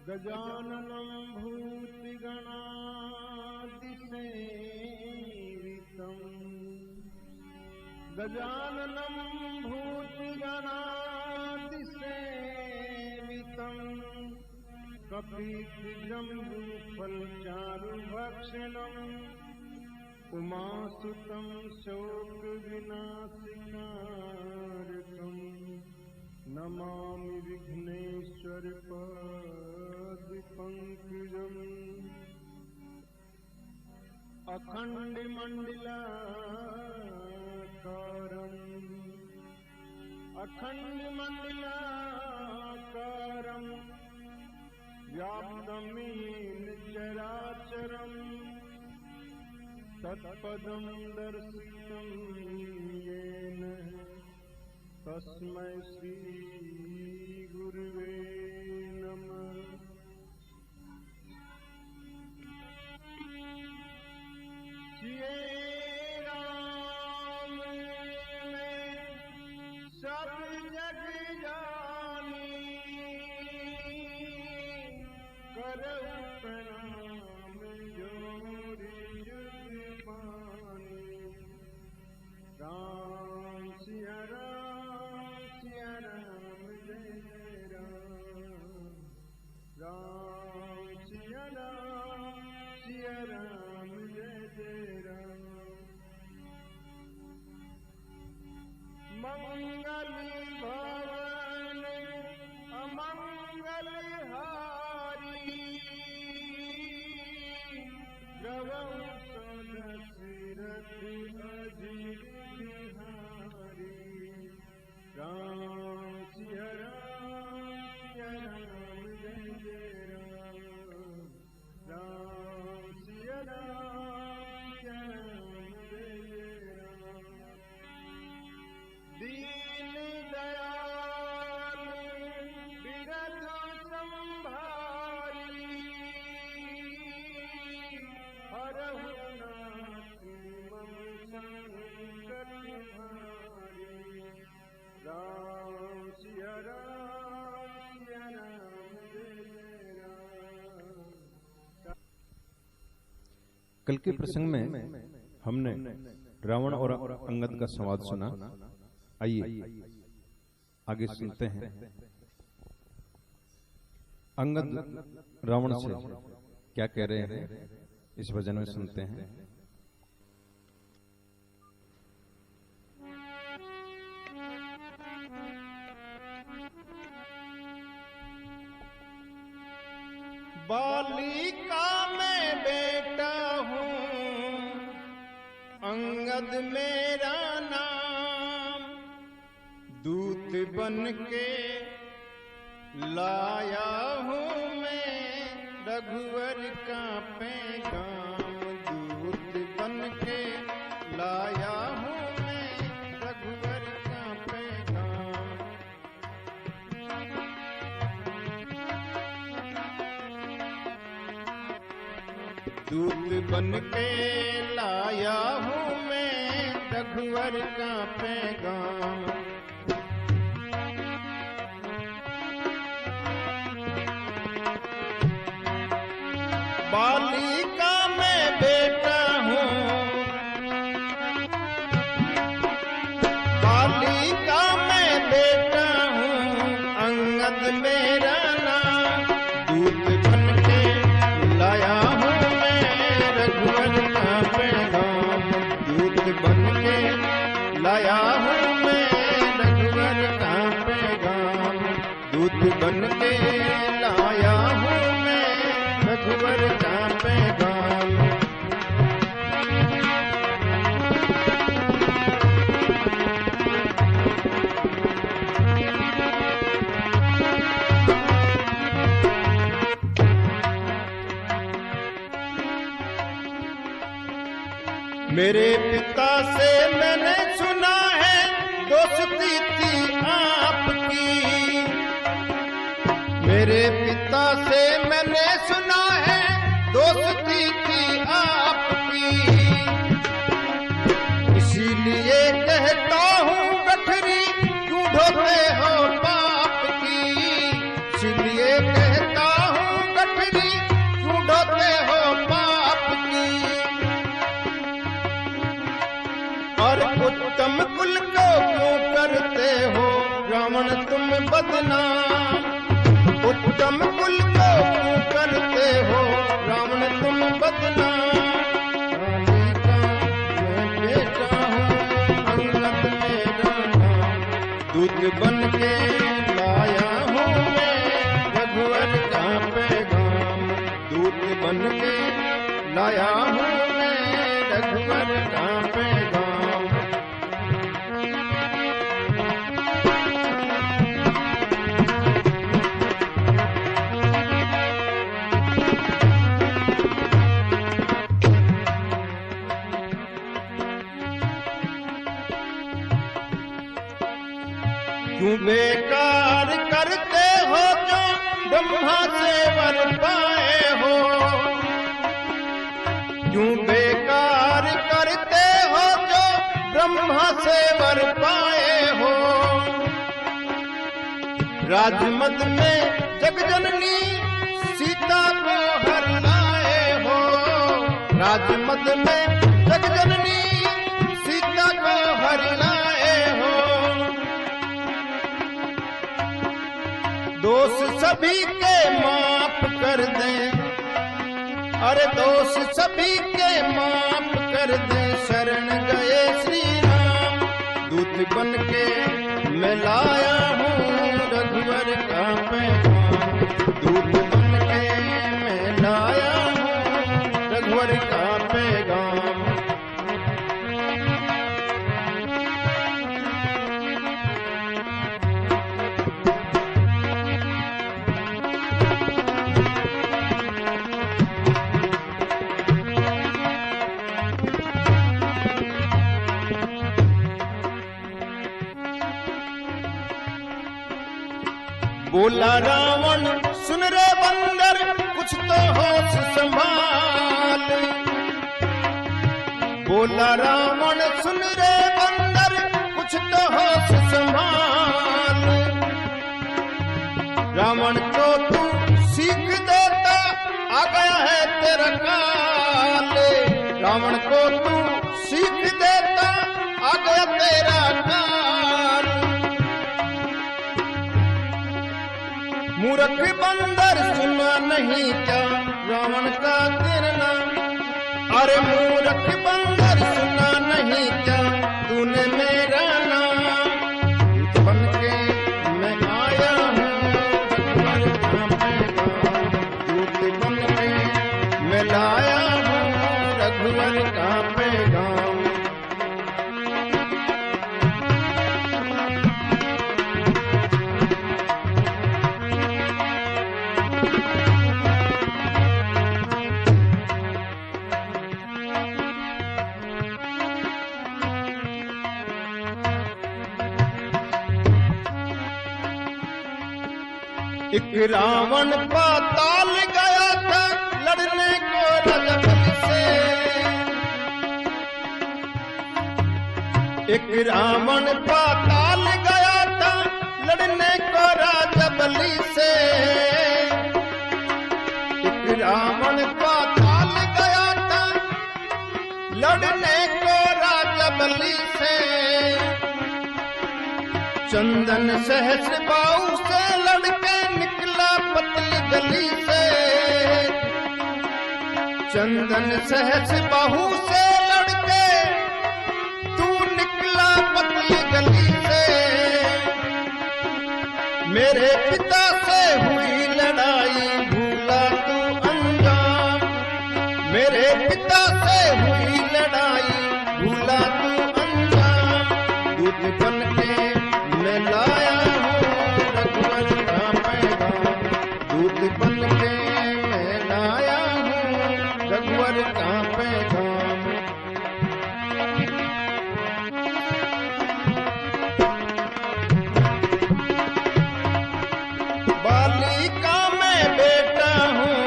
गजाननं भूतिगणातिसेवितम् गजाननं भूतिगणातिसेवितम् कपिजम्बूफलचारुभक्षणम् उमासुतं शोकविनाशिकारकम् नमामि विघ्नेश्वर पदपङ्कजम् अखण्डमण्डलाकारम् व्याप्तं येन चराचरम् तत्पदं दर्शितं येन तस्मै श्री गुरुवे नमः। जिये राम में सब जग जानी करहु प्रणाम जोरि जुग पानी। राम सिया राम जय जय राम। राम सिया राम जय जय राम। मंगल भवन अमंगल हारी द्रवं सदसिरथ अजिर बिहारी। राम सिया राम जय जय राम। राम सिया राम जय जय राम। दीन दयाल बिरध संभारी हरहु नाथ मम संकट भारी। राम सिया राम जय जय राम। कल के प्रसंग में हमने रावण और अंगद का संवाद सुना। आइए आगे सुनते हैं। अंगद रावण से क्या कह रहे हैं इस भजन में सुनते हैं। बालिका मैं बेटा हूँ अंगद मेरा नाम। दूत बन के लाया हूँ मैं रघुवर का पैगाम। दूत बन के लाया हूँ मैं रघुवर का पैगाम। दूत बन के लाया हूँ मैं रघुवर का पैगाम। बालिका मैं बेटा हूँ बालिका मैं बेटा हूँ अंगद मेरा नाम। दूत बन के लाया हूँ मैं रघुवर का पैगाम। दूत बन के लाया हूँ मैं रघुवर का पैगाम। दूत बन के लाया हूँ मैं रघुवर का पैगाम। मेरे पिता से मैंने सुना है दोस्ती थी आपकी। मेरे पिता से मैंने सुना है दोस्ती थी आपकी। इसीलिए कहता हूँ गठरी क्यों ढोते हो पाप की। इसीलिए कहता हूँ और उत्तम कुल को क्यों करते हो रावण तुम बदनाम। उत्तम कुल को क्यों करते हो रावण तुम बदनाम। बेटा हूँ अंगद मेरा नाम, दूत बन के लाया हूँ मैं रघुवर का पैगाम। दूत बन के लाया हूँ मैं रघुवर का पैगाम। क्यों बेकार करते हो जो ब्रह्मा से वर पाए हो। क्यों बेकार करते हो जो ब्रह्मा से वर पाए हो। राजमद में जगजननी सीता को हर लाए हो। राजमद में जगजननी सीता को हर लाए हो। दोष सभी के माफ कर दें, अरे दोष सभी के माफ कर दें, शरण गए श्री राम। दूत बन के मैं लाया हूँ रघुवर का पैगाम। दूत बन के मैं लाया हूँ रघुवर का पैगाम। बोला रावण सुन रे बंदर कुछ तो होश संभाल। बोला रावण सुन रे बंदर कुछ तो होश संभाल। रावण को तू सीख देता आ गया है तेरा काल। रावण को तू सीख देता आ गया तेरा काल। मूर्ख बंदर सुना नहीं क्या रावण का गिरना। अरे मूर्ख बंदर सुना नहीं क्या तूने मेरा नाम। दूत बन के मैं आया हूँ रघुवर का पैगाम। दूत बन के मैं लाया हूँ रघुवर का पैगाम। एक रावण पाताल गया था लड़ने को रजबल से। एक रावण पाताल गया था लड़ने को राजबली से। एक रावण पाताल गया था लड़ने को राजबली से। चंदन सहस्र बाहु से लड़के निकला पतली गली से। चंदन सहस्र बाहु से लड़के तू निकला पतली गली से। मेरे पिता से हुई लड़ाई भूला तू अंजाम। मेरे पिता से हुई लड़ाई भूला तू अंजाम। दूत बन के मैं लाया हूँ रघुवर का पैगाम। दूत बन के मैं लाया हूँ रघुवर का पैगाम। बाली का मैं बेटा हूँ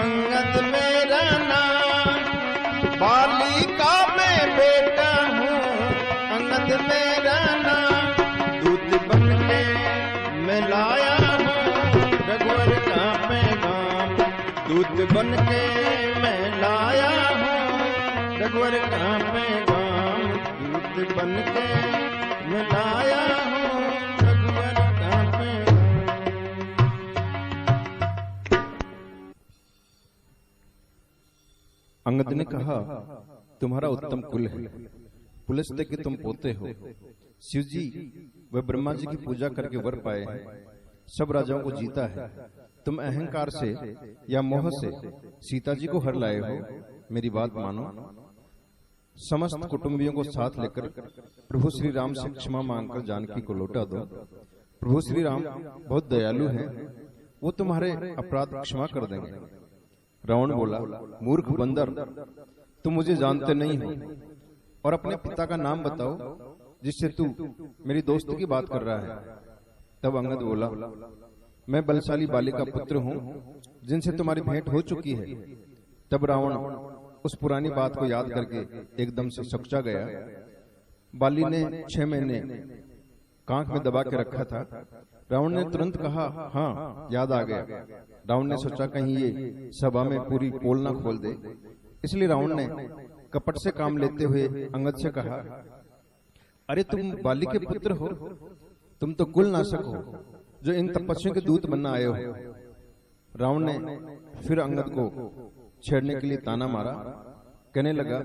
अंगद मेरा नाम। बाली का मैं बेटा हूँ अंगद मेरा नाम। दूत बन के मैं लाया हूँ रघुवर का पैगाम। दूत बन के मैं लाया हूँ रघुवर का पैगाम। दूत बन के मैं लाया हूँ रघुवर कांपे। अंगद ने कहा, तुम्हारा उत्तम कुल है, पुलस्त्य के तुम पोते हो। शिव जी व ब्रह्मा जी की पूजा करके वर पाए हैं, सब राजाओं को जीता है। तुम अहंकार से या मोह से सीता जी को हर लाए हो। मेरी बात मानो, समस्त कुटुंबियों को साथ लेकर प्रभु श्री राम से क्षमा मांगकर जानकी को लौटा दो। प्रभु श्री राम बहुत दयालु हैं, वो तुम्हारे अपराध क्षमा कर देंगे। रावण बोला, मूर्ख बंदर, तुम मुझे जानते नहीं हो और अपने पिता का नाम बताओ जिससे तू मेरी दोस्ती की बात कर रहा है। तब अंगद बोला, मैं बलशाली बाली का पुत्र हूँ जिनसे तुम्हारी भेंट हो चुकी है। तब रावण उस पुरानी बात को याद करके एकदम से सकुचा गया। बाली ने 6 महीने कांख में दबा के रखा था। रावण ने तुरंत कहा, हाँ याद आ गया। रावण ने सोचा कहीं ये सभा में पूरी पोल ना खोल दे, इसलिए रावण ने कपट से काम लेते हुए अंगद से कहा, अरे तुम बाली के पुत्र हो, तुम तो कुल नाशक हो जो इन तपस्वियों के दूत बनना आए हो। रावण ने फिर अंगद को छेड़ने के लिए ताना मारा, कहने लगा,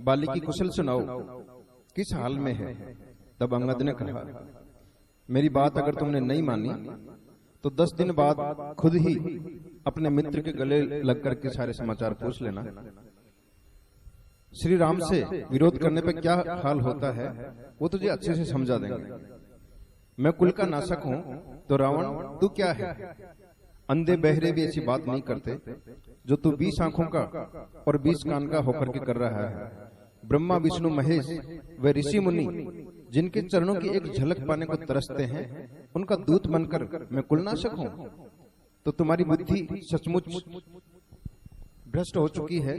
बाली की कुशल सुनाओ, किस हाल में है। तब अंगद ने कहा, मेरी बात अगर तुमने नहीं मानी तो 10 दिन बाद खुद ही अपने मित्र के गले लग करके सारे समाचार पूछ लेना। श्री राम से विरोध करने पे क्या हाल होता है वो तुझे अच्छे से समझा देंगे। मैं कुल का नाशक हूं तो रावण तू क्या है? अंधे बहरे भी ऐसी बात नहीं करते जो तू 20 आंखों का और 20 कान का होकर के कर रहा है। ब्रह्मा विष्णु महेश व ऋषि मुनि जिनके चरणों की एक झलक पाने को तरसते हैं, उनका दूत बनकर मैं कुलनाशक हूं, तो तुम्हारी बुद्धि सचमुच भ्रष्ट हो चुकी है।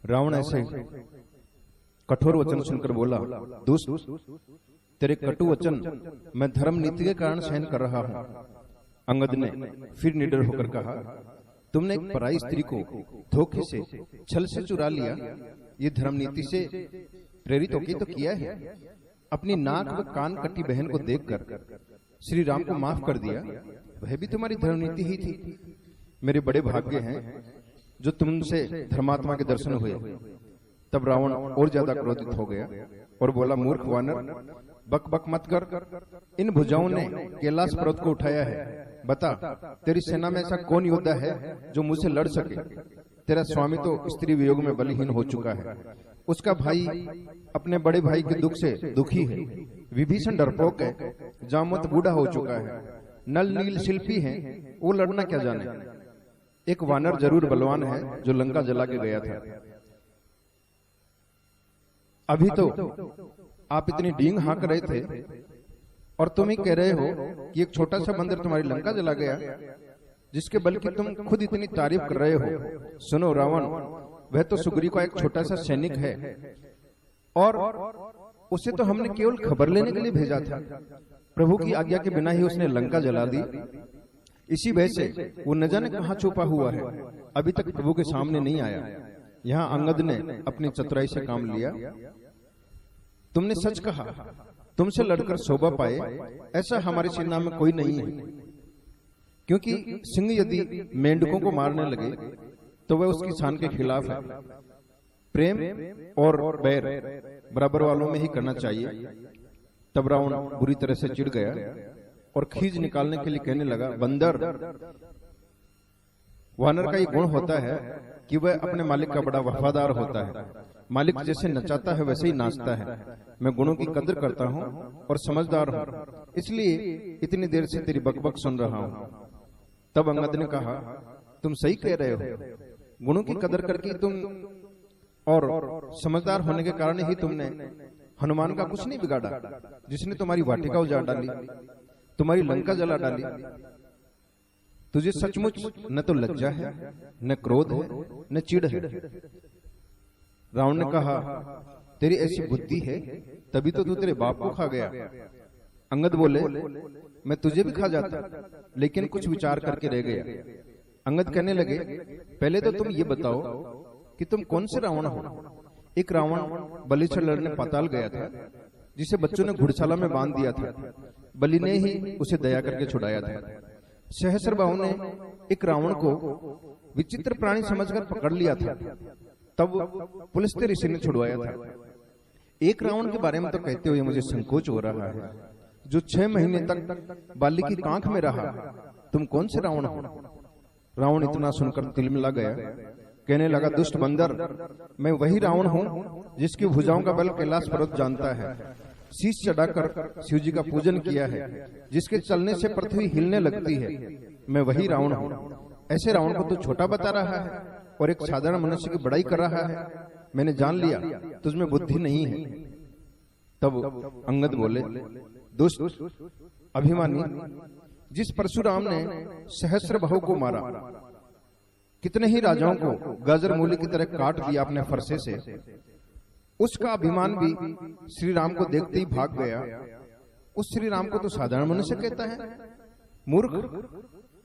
रावण ऐसे कठोर वचन सुनकर बोला, दुष्ट, तेरे कटु वचन मैं धर्म नीति के कारण सहन कर रहा हूं। अंगद ने फिर निडर होकर कहा, तुमने एक पराई स्त्री को धोखे से छल से चुरा लिया, ये धर्म नीति से प्रेरित होकर तो किया है। अपनी नाक व कान कटी बहन को देखकर श्री राम को माफ कर दिया, वह भी तुम्हारी धर्म नीति ही थी। मेरे बड़े भाग्य हैं जो तुमसे धर्मात्मा के दर्शन हुए। तब रावण और ज्यादा क्रोधित हो गया और बोला, मूर्ख वानर, बक बक मत कर। इन भुजाओं ने कैलाश पर्वत को उठाया है। बता, तेरी सेना में ऐसा कौन योद्धा है जो मुझसे लड़ सके? तेरा स्वामी तो स्त्री वियोग में बलिहीन हो चुका है, उसका भाई अपने बड़े भाई के दुख से दुखी है, विभीषण डरपोक है, जामवंत बूढ़ा हो चुका है, नल नील शिल्पी है, वो लड़ना क्या जाने। एक वानर जरूर बलवान है जो लंका जला के गया था। अभी तो आप इतनी डींग हाँक रहे थे और तुम ही कह रहे हो कि एक छोटा सा बंदर तुम्हारी लंका जला गया, जिसके बल की तुम खुद इतनी तारीफ कर रहे हो। सुनो रावण, वह तो सुग्रीव का एक छोटा सा सैनिक है और उसे तो हमने केवल खबर लेने के लिए भेजा था। प्रभु की आज्ञा के बिना ही उसने लंका जला दी। इसी वजह से वो न जाने कहां छुपा हुआ है, अभी तक प्रभु के सामने नहीं आया। यहाँ अंगद ने अपनी चतुराई से काम लिया। तुमने सच कहा, तुमसे लड़कर शोभा पाए ऐसा हमारी सेना में कोई नहीं है, क्योंकि सिंह यदि मेंढकों को मारने लगे तो वह उसकी शान के खिलाफ है। प्रेम और बैर बराबर वालों में ही करना चाहिए। तब रावण बुरी तरह से चिढ़ गया और खींच निकालने के लिए कहने लगा, बंदर, वानर का ये गुण होता है कि वह अपने मालिक का बड़ा वफादार होता है। मालिक जैसे नचाता है वैसे ही नाचता है। मैं गुणों की कदर करता हूँ और समझदार हूँ, इसलिए इतनी देर से तेरी बकबक सुन रहा हूँ। तब अंगद ने कहा, तुम सही कह रहे हो, गुणों की कदर करके तुम और समझदार होने के कारण ही तुमने हनुमान का कुछ नहीं बिगाड़ा, जिसने तुम्हारी वाटिका उजाड़ डाली, तुम्हारी लंका जला डाली। तुझे सचमुच न तो लज्जा है, न क्रोध है, न चिढ़ है। रावण ने कहा, तेरी ऐसी बुद्धि है तभी तो तू तेरे बाप को खा गया। अंगद बोले, मैं तुझे भी खा जाता, लेकिन कुछ विचार करके रह गया। अंगद कहने लगे, पहले तो तुम ये बताओ कि तुम कौन से रावण हो। एक रावण बलि से लड़ने पाताल गया था, जिसे बच्चों ने घुड़शाला में बांध दिया था। बलि ने ही उसे दया करके छुड़ाया था। सहस्त्रबाहु ने एक रावण को विचित्र प्राणी समझकर पकड़ लिया था, तब पुलस्त्य ऋषि ने छुड़वाया था। एक रावण के बारे में तो कहते हुए मुझे संकोच हो रहा है, जो 6 महीने तक बाली की कांख में रहा। तुम कौन से रावण हो? रावण इतना सुनकर तिलमिला गया, कहने लगा, दुष्ट बंदर, मैं वही रावण हूँ जिसकी भुजाओं का बल कैलाश पर्वत जानता है, शीश चढ़ाकर शिव जी का पूजन किया है, जिसके चलने से पृथ्वी हिलने लगती है। मैं वही रावण हूँ। ऐसे रावण को तो छोटा बता रहा है और एक साधारण मनुष्य की बड़ाई कर रहा है। मैंने जान लिया तुझमें बुद्धि नहीं है। तब अंगद बोले, दुष्ट अभिमानी, जिस परशुराम ने सहस्त्रबाहु को मारा, कितने ही राजाओं को गाजर मूली की तरह काट दिया अपने फरसे से, उसका अभिमान भी श्री राम को देखते ही भाग गया। उस श्री राम को तो साधारण मनुष्य कहता है। मूर्ख,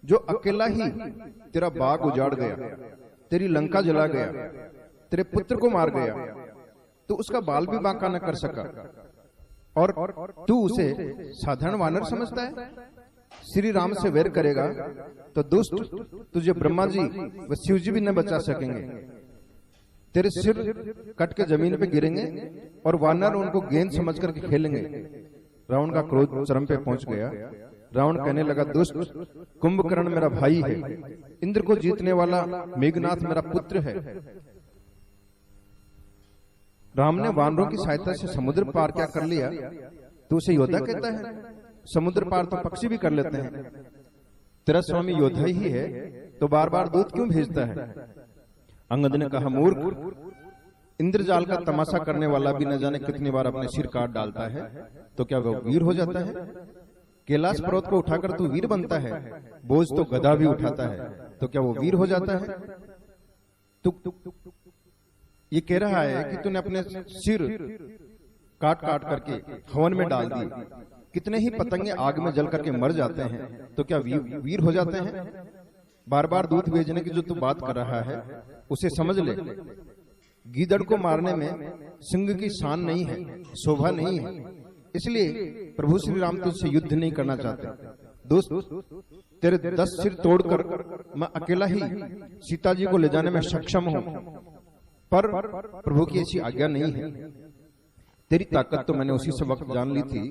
जो अकेला ही तेरा बाग उजाड़ गया, तेरी लंका जला गया, तेरे पुत्र को मार गया, तो उसका बाल भी बांका न कर सका, और तू उसे साधारण वानर समझता है। श्री राम से वैर करेगा तो दुष्ट, तुझे ब्रह्मा जी व शिव जी भी न बचा सकेंगे। तेरे सिर कट के जमीन पे गिरेंगे और वानर उनको गेंद समझ करके खेलेंगे। रावण का क्रोध चरम पे पहुंच गया। रावण कहने लगा, दुष्ट, कुंभकर्ण मेरा भाई है, इंद्र को जीतने वाला मेघनाथ मेरा पुत्र है। राम ने वानरों की सहायता से समुद्र पार क्या कर लिया, तो उसे योद्धा कहता है। समुद्र पार तो पक्षी भी कर लेते हैं। तेरा स्वामी योद्धा ही है, तो बार बार दूत क्यों भेजता है? अंगद ने कहा, मूर्ख, इंद्रजाल का तमाशा करने वाला भी न जाने कितनी बार अपने सिर काट डालता है, तो क्या वह वीर हो जाता है? कैलाश पर्वत को उठाकर तू वीर बनता है, बोझ तो गधा भी उठाता है, तो क्या वो वीर हो जाता है? तू ये कह रहा है कि तूने अपने सिर काट काट करके हवन में डाल दी। कितने ही पतंगे आग में जल करके मर जाते हैं, तो क्या वीर हो जाते हैं? बार बार दूध भेजने की जो तू बात कर रहा है, उसे समझ ले। गीदड़ को मारने में सिंह की शान नहीं है, शोभा नहीं है, इसलिए प्रभु श्री राम तुझसे युद्ध नहीं करना चाहते। दोस्त, तेरे 10 सिर तोड़कर मैं अकेला ही सीता जी को ले जाने में सक्षम हूं, पर प्रभु की ऐसी आज्ञा नहीं है। तेरी ताकत तो मैंने उसी से वक्त जान ली थी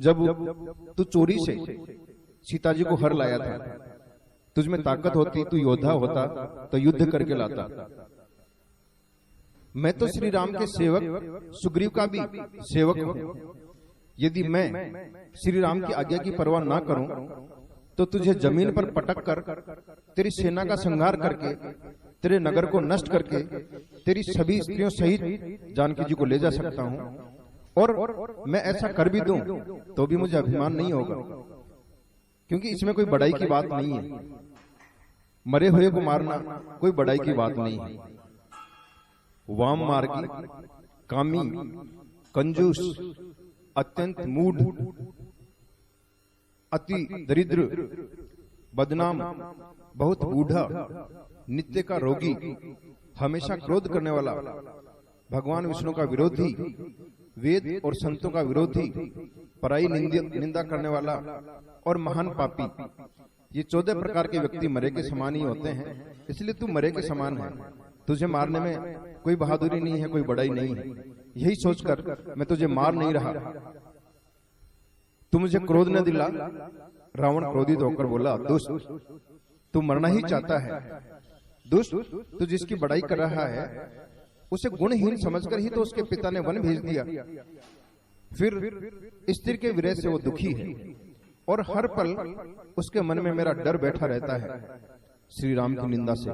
जब तू चोरी से सीता जी को हर लाया था। तुझमें ताकत होती, तू योद्धा होता, तो युद्ध करके लाता। मैं तो श्री राम के सेवक सुग्रीव का भी सेवक हूं। यदि मैं श्री राम की आज्ञा की परवाह ना करूं, तो तुझे जमीन पर पटक कर तेरी सेना का संहार करके, तेरे नगर को नष्ट करके, तेरी सभी स्त्रियों सहित जानकी जी को ले जा सकता हूं। और मैं ऐसा कर भी दूं तो भी मुझे अभिमान नहीं होगा, क्योंकि इसमें कोई बड़ाई की बात नहीं है। मरे हुए को मारना कोई बड़ाई की बात नहीं है। वाम मार्गी, कामी, कंजूस, अत्यंत मूढ़, अति दरिद्र, बदनाम, बहुत बूढ़ा, नित्य का रोगी, हमेशा क्रोध करने वाला, भगवान विष्णु का विरोधी, वेद और संतों का विरोधी, पराई निंदा करने वाला और महान पापी, ये 14 प्रकार के व्यक्ति मरे के समान ही होते हैं। इसलिए तू मरे के समान है। तुझे मारने में कोई बहादुरी नहीं है, कोई बड़ाई नहीं है। यही सोचकर मैं तुझे मार नहीं रहा। तू मुझे क्रोध न दिला। रावण क्रोधित होकर बोला, दुष्ट, तू मरना ही चाहता है। दुष्ट, तू जिसकी बड़ाई कर रहा है उसे गुणहीन समझकर ही तो उसके पिता ने वन भेज दिया। फिर स्त्री के विरह से वो दुखी है और हर पल उसके मन में मेरा डर बैठा रहता है। श्री राम की निंदा से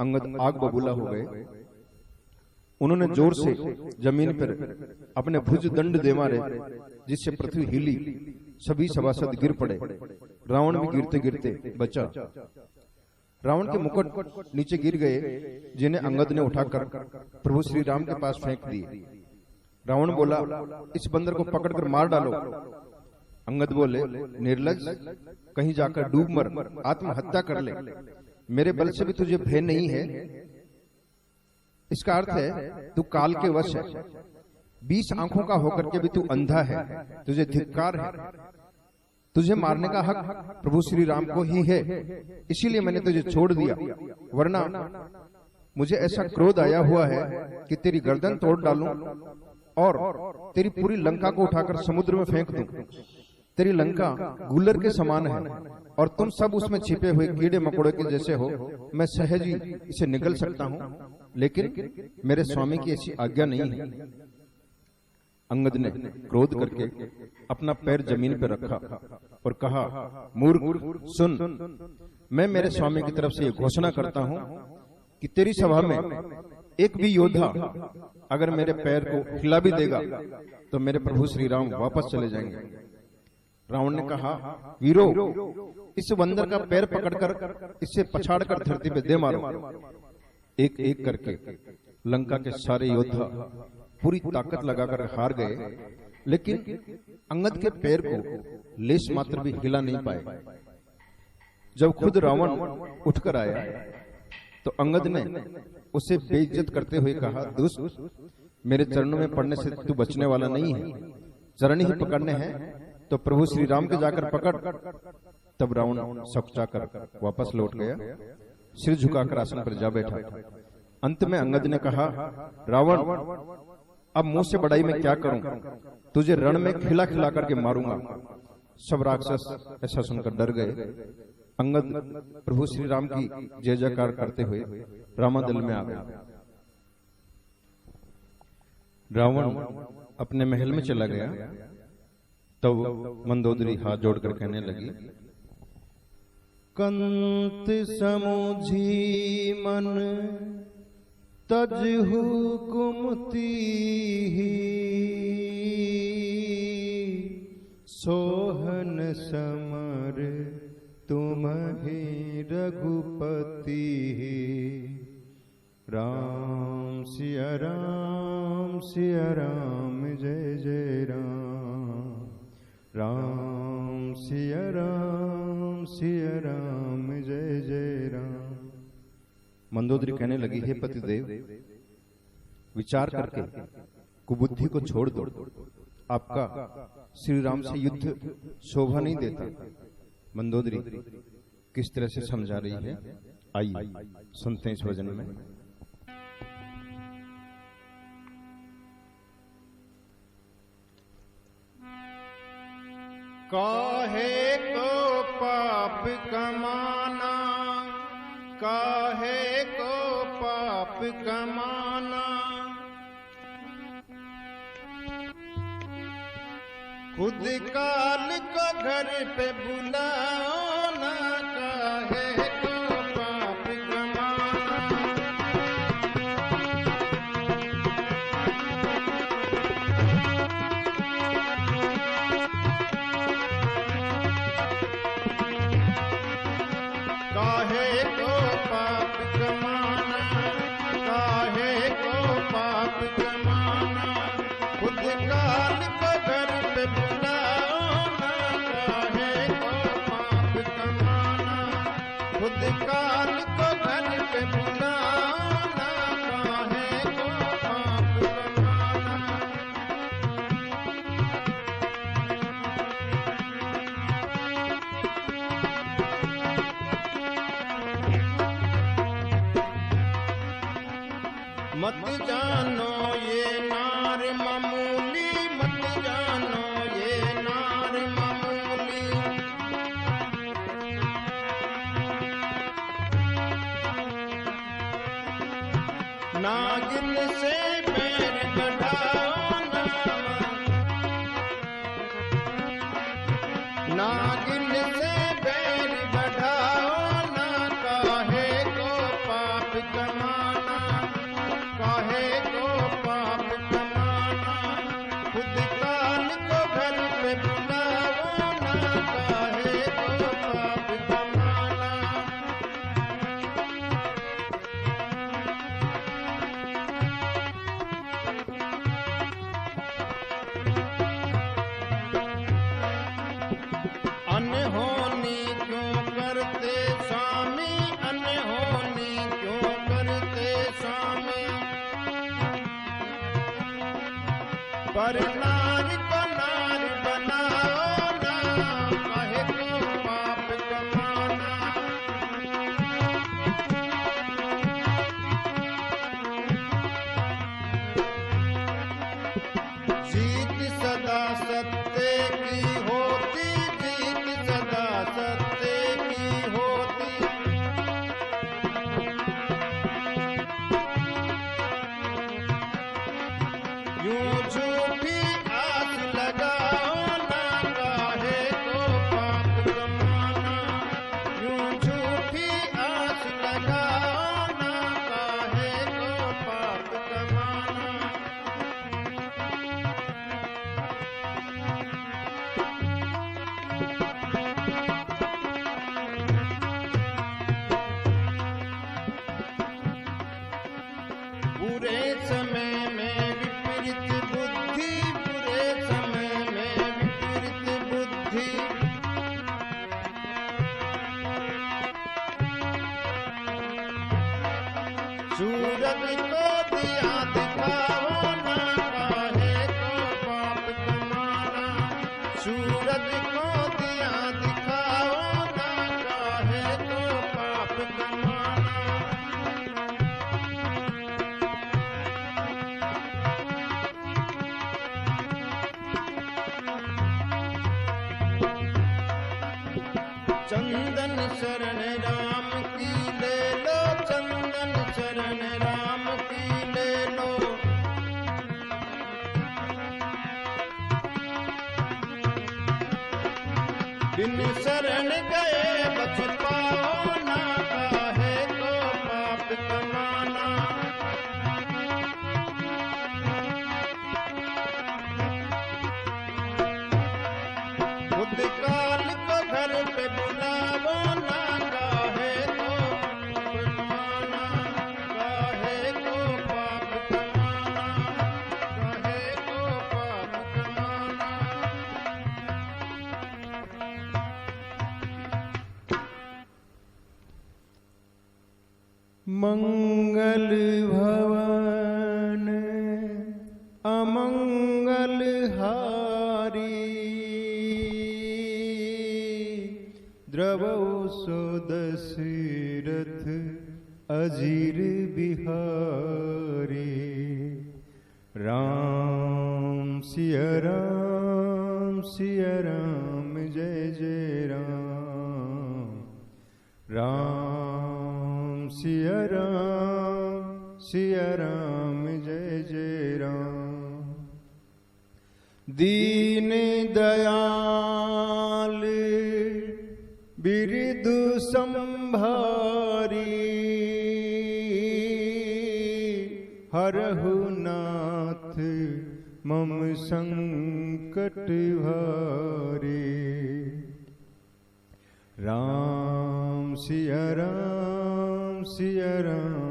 अंगद आग बबूला हो गए। उन्होंने जोर से जमीन पर अपने भुज दंड दे मारे, जिससे पृथ्वी हिली। सभी सभासद गिर पड़े। रावण भी गिरते गिरते बचा। रावण के मुकुट नीचे गिर गए, जिन्हें अंगद ने उठाकर प्रभु श्री राम के पास फेंक दिए। रावण बोला, इस बंदर को पकड़कर मार डालो। अंगद बोले, निर्लज्ज, कहीं जाकर डूब मर, आत्महत्या कर ले। मेरे बल से भी तुझे भय नहीं है। इसका अर्थ है तू काल के वश है, 20 आंखों का होकर के भी तू अंधा है, तुझे धिक्कार है। तुझे मारने का हक प्रभु श्री राम को ही है, इसीलिए मैंने तुझे छोड़ दिया, वरना मुझे ऐसा क्रोध आया हुआ है कि तेरी गर्दन तोड़ डालूं और तेरी पूरी लंका को उठाकर समुद्र में फेंक दूं। तेरी लंका गुल्लर के समान है और तुम सब उसमें छिपे हुए कीड़े मकोड़े के जैसे हो। मैं सहज ही इसे निगल सकता हूं, लेकिन मेरे स्वामी की ऐसी आज्ञा नहीं है। अंगद ने क्रोध करके अपना पैर जमीन पर रखा और कहा, मूर्ख सुन, मैं मेरे स्वामी की तरफ से ये घोषणा करता हूं कि तेरी सभा में एक भी योद्धा अगर मेरे पैर को हिला भी देगा तो मेरे प्रभु श्री राम वापस चले जाएंगे। रावण ने कहा, वीरो, इस बंदर का पैर पकड़कर इसे पछाड़कर धरती पे दे मारो। एक एक करके लंका के सारे योद्धा पूरी ताकत लगाकर हार गए, लेकिन अंगद के पैर को लेश मात्र भी हिला नहीं पाए। जब खुद रावण उठकर आया तो अंगद ने उसे बेइज्जत करते हुए कहा, दुष्ट, मेरे चरणों में पड़ने से तू बचने वाला नहीं है, चरण ही पकड़ने हैं तो प्रभु श्री राम के जाकर पकड़। तब रावण सकचाकर वापस लौट गया, सिर झुकाकर आसन पर जा बैठा। अंत में अंगद ने कहा, रावण, अब मुंह से बड़ाई में क्या करूं, तुझे रण में खिला खिला करके मारूंगा। सब राक्षस ऐसा सुनकर डर गए। अंगद प्रभु श्री राम की जय जयकार करते हुए रामादल में आ गए। रावण अपने महल में चला गया। तब मंदोदरी हाथ जोड़कर कहने लगी, कंत समुझी मन तजहु कुमति, सोहन समर तुम्हि रघुपति। राम सिया राम सिया राम, जय जय राम। राम सिया राम सिया राम, जय जय राम। मंदोदरी कहने लगी, हे पतिदेव, विचार करके कुबुद्धि को छोड़ दो। आपका श्री राम से युद्ध शोभा नहीं देता। मंदोदरी किस तरह से समझा रही है, आइए सुनते हैं इस भजन में। काहे को पाप कमाना, काहे को पाप कमाना, खुद काल को घर पे बुलाओ ना, काहे को पाप कमाना। काहे को पाप कमाना, काहे को पाप कमाना, खुद काल को घर पे बुलाओ ना, काहे को पाप कमाना, खुद काल को घर पे बुलाओ ना, काहे को पाप कमाना। मत जानो ये नार मामूली, मत जानो ये नार मामूली। नागिन से पैर बढ़ाओ ना, नागिन से पैर बढ़ाओ ना, काहे को पाप कमाना, काहे को पाप कमाना, खुद काल को घर पे बुलाओ ना, काहे को पाप कमाना। पर नारी को नारी बनाओ ना, काहे को पाप कमाना। जीत सदा सत्य की होती, जीत सदा सत्य की होती। यूं झूठी आस लगाओ ना, काहे को पाप कमाना। यूं झूठी आस लगाओ ना, काहे को पाप कमाना। बुरे समय में विपरीत बुद्धि, बुरे समय में विपरीत बुद्धि। सूरज को दिया दिखाओ ना, काहे को पाप कमाना। सूरज को दिया दिखाओ ना, काहे को पाप कमाना। चंदन शरण राम की ले लो, चंदन शरण राम की ले लो। बिन शरण गए बच पाओ ना, काहे को पाप कमाना। खुद काल को घर पे बुलावो ना, काहे को पाप कमाना। काहे को पाप कमाना, काहे को पाप कमाना। मंगल भवन अमंगल हारी, द्रवौ सो दशरथ अजीर बिहारी। राम सिया राम, सिया राम जय जय राम। राम सिया राम, सिया राम जय जय राम। दीन दयाल बिरदु संभारी, हरहु नाथ मम संकट भारी। राम सिया राम, सिया राम